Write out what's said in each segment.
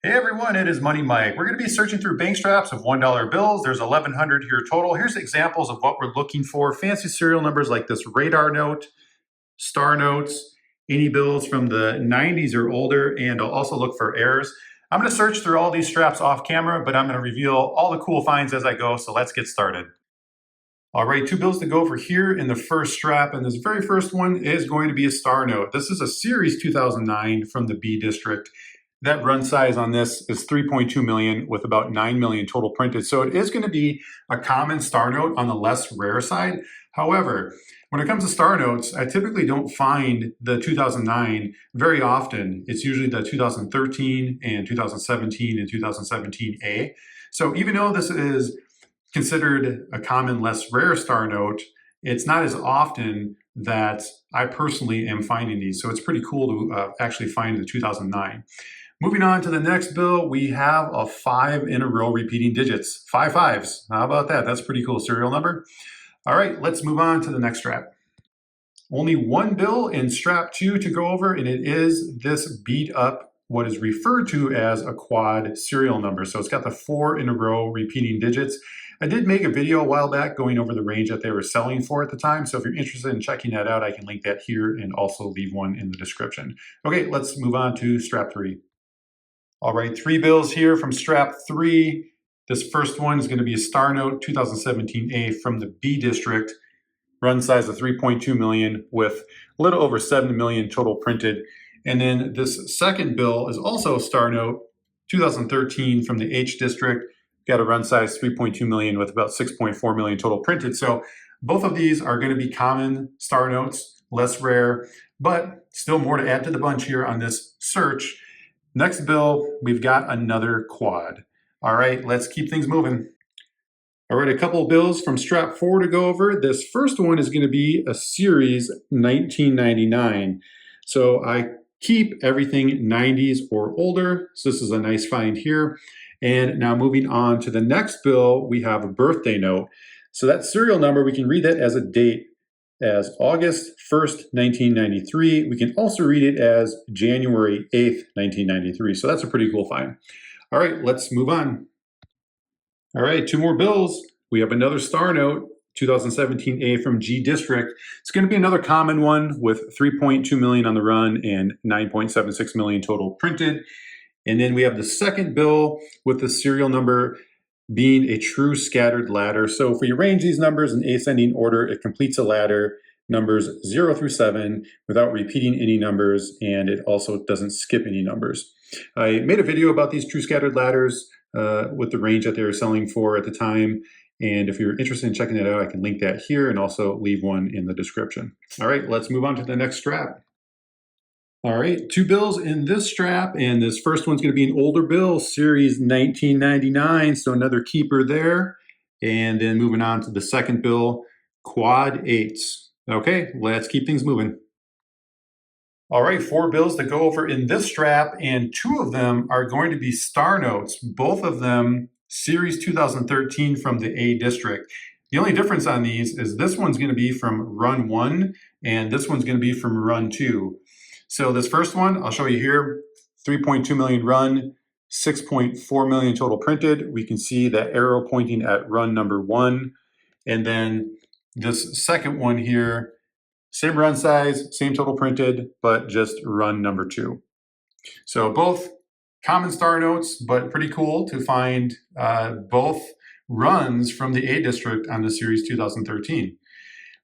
Hey everyone, it is Money Mike. We're going to be searching through bank straps of $1 bills. There's 1,100 here total. Here's examples of what we're looking for. Fancy serial numbers like this radar note, star notes, any bills from the 90s or older, and I'll also look for errors. I'm going to search through all these straps off camera, but I'm going to reveal all the cool finds as I go, so let's get started. All right, two bills to go for here in the first strap, and this very first one is going to be a star note. This is a series 2009 from the B district. That run size on this is 3.2 million with about 9 million total printed. So it is going to be a common star note on the less rare side. However, when it comes to star notes, I typically don't find the 2009 very often. It's usually the 2013 and 2017 and 2017A. So even though this is considered a common less rare star note, it's not as often that I personally am finding these. So it's pretty cool to actually find the 2009. Moving on to the next bill, we have a 5 in a row repeating digits. 5 fives. How about that? That's a pretty cool serial number. All right, let's move on to the next strap. Only one bill in strap 2 to go over, and it is this beat up, what is referred to as a quad serial number. So it's got the 4 in a row repeating digits. I did make a video a while back going over the range that they were selling for at the time. So if you're interested in checking that out, I can link that here and also leave one in the description. Okay, let's move on to strap 3. All right, 3 bills here from strap 3. This first one is going to be a star note 2017A from the B district. Run size of 3.2 million with a little over 7 million total printed. And then this second bill is also a star note 2013 from the H district. Got a run size 3.2 million with about 6.4 million total printed. So both of these are going to be common star notes, less rare, but still more to add to the bunch here on this search. Next bill, we've got another quad. All right, let's keep things moving. All right, a couple of bills from strap 4 to go over. This first one is going to be a series 1999. So I keep everything 90s or older. So this is a nice find here. And now moving on to the next bill, we have a birthday note. So that serial number, we can read that as a date as August 1st, 1993. We can also read it as January 8th, 1993. So that's a pretty cool find. All right, let's move on. All right, 2 more bills. We have another star note, 2017A from G District. It's going to be another common one with 3.2 million on the run and 9.76 million total printed. And then we have the second bill with the serial number being a true scattered ladder. So if we arrange these numbers in ascending order, it completes a ladder, numbers 0 through 7, without repeating any numbers, and it also doesn't skip any numbers. I made a video about these true scattered ladders with the range that they were selling for at the time. And if you're interested in checking that out, I can link that here and also leave one in the description. All right, let's move on to the next strap. All right, 2 bills in this strap, and this first one's going to be an older bill, series 1999, so another keeper there. And then moving on to the second bill, quad 8s. Okay, let's keep things moving. All right, 4 bills to go over in this strap, and 2 of them are going to be star notes, both of them series 2013 from the A district. The only difference on these is this one's going to be from run 1, and this one's going to be from run 2. So this first one, I'll show you here, 3.2 million run, 6.4 million total printed. We can see that arrow pointing at run number 1. And then this second one here, same run size, same total printed, but just run number 2. So both common star notes, but pretty cool to find both runs from the A district on the series 2013.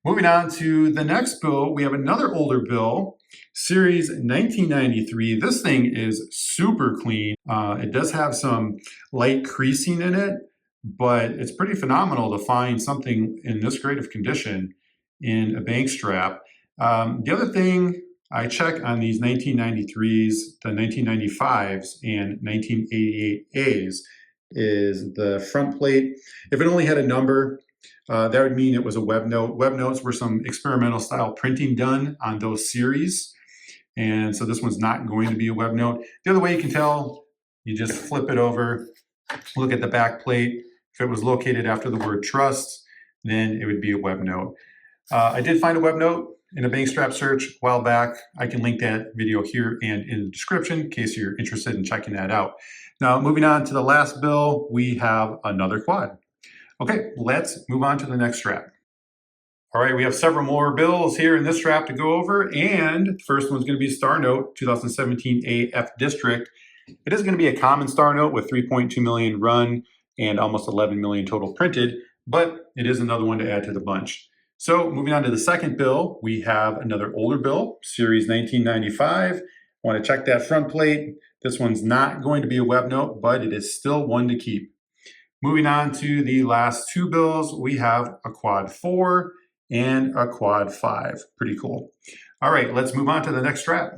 Moving on to the next bill, we have another older bill, series 1993. This thing is super clean. It does have some light creasing in it, but it's pretty phenomenal to find something in this great of condition in a bank strap. The other thing I check on these 1993s, the 1995s, and 1988As is the front plate. If it only had a number, that would mean it was a web note. Web notes were some experimental style printing done on those series. And so this one's not going to be a web note. The other way you can tell, you just flip it over, look at the back plate. If it was located after the word trust, then it would be a web note. I did find a web note in a bank strap search a while back. I can link that video here and in the description in case you're interested in checking that out. Now, moving on to the last bill, we have another quad. Okay, let's move on to the next strap. All right, we have several more bills here in this strap to go over, and the first one's going to be Star Note 2017 AF District. It is going to be a common Star Note with 3.2 million run and almost 11 million total printed, but it is another one to add to the bunch. So moving on to the second bill, we have another older bill, Series 1995. I want to check that front plate. This one's not going to be a web note, but it is still one to keep. Moving on to the last two bills, we have a quad 4 and a quad 5. Pretty cool. All right, let's move on to the next strap.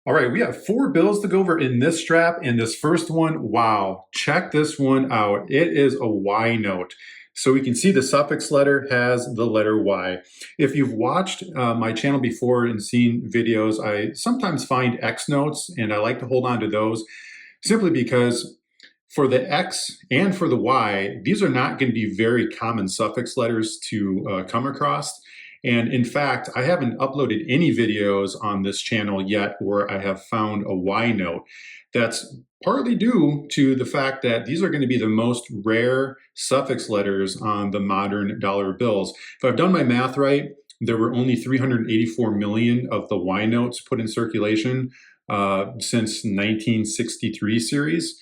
All right, we have 4 bills to go over in this strap, and this first one, wow, check this one out. It is a Y note. So we can see the suffix letter has the letter Y. If you've watched my channel before and seen videos, I sometimes find X notes, and I like to hold on to those simply because for the X and for the Y, these are not going to be very common suffix letters to come across. And in fact, I haven't uploaded any videos on this channel yet where I have found a Y note. That's partly due to the fact that these are going to be the most rare suffix letters on the modern dollar bills. If I've done my math right, there were only 384 million of the Y notes put in circulation since 1963 series.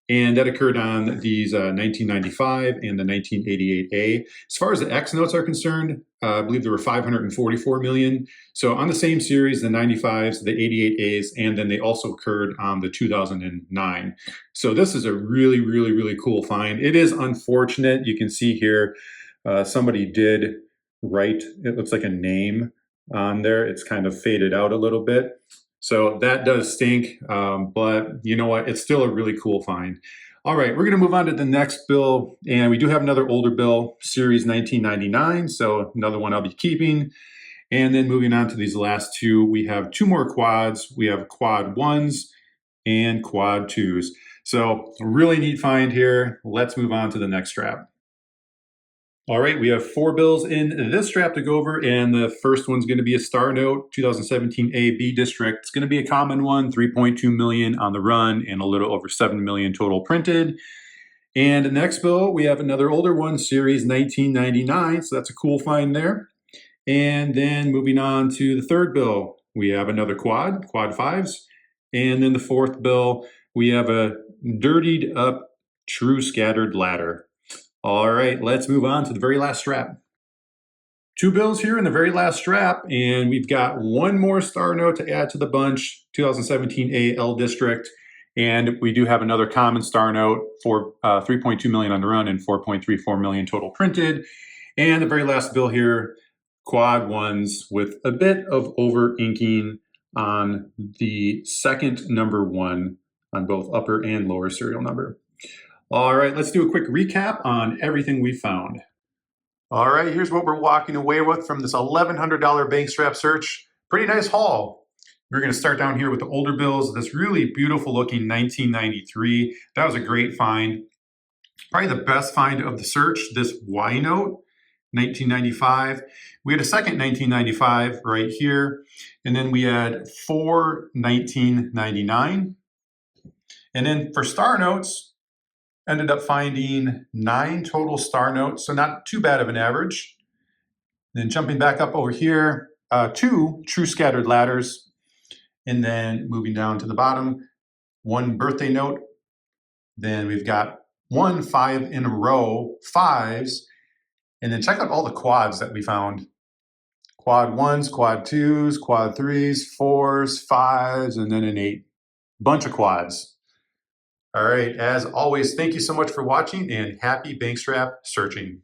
And that occurred on these 1995 and the 1988A. As far as the X notes are concerned, I believe there were 544 million. So on the same series, the 95s, the 88As, and then they also occurred on the 2009. So this is a really, really, really cool find. It is unfortunate. You can see here, somebody did write, it looks like a name on there. It's kind of faded out a little bit. So that does stink, but you know what? It's still a really cool find. All right, we're going to move on to the next bill, and we do have another older bill, Series 1999, so another one I'll be keeping. And then moving on to these last two, we have 2 more quads. We have quad 1s and quad 2s. So a really neat find here. Let's move on to the next strap. All right, we have 4 bills in this strap to go over, and the first one's going to be a Star Note 2017 AB District. It's going to be a common one, 3.2 million on the run and a little over 7 million total printed. And the next bill, we have another older one, Series 1999, so that's a cool find there. And then moving on to the third bill, we have another quad 5s. And then the fourth bill, we have a dirtied up true scattered ladder. All right, let's move on to the very last strap. 2 bills here in the very last strap, and we've got 1 more Star Note to add to the bunch, 2017 AL District, and we do have another common Star Note for 3.2 million on the run and 4.34 million total printed. And the very last bill here, quad 1s with a bit of over inking on the second number 1 on both upper and lower serial number. All right, let's do a quick recap on everything we found. All right, here's what we're walking away with from this $1,100 bank strap search. Pretty nice haul. We're going to start down here with the older bills. This really beautiful looking 1993. That was a great find. Probably the best find of the search, this Y note, 1995. We had a second 1995 right here. And then we had 4 1999. And then for Star Notes, ended up finding 9 total Star Notes, so not too bad of an average. Then jumping back up over here, 2 true scattered ladders, and then moving down to the bottom, 1 birthday note. Then we've got 1 5 in a row, 5s, and then check out all the quads that we found. Quad 1s, quad 2s, quad 3s, 4s, 5s, and then an 8. Bunch of quads. All right, as always, thank you so much for watching and happy bankstrap searching.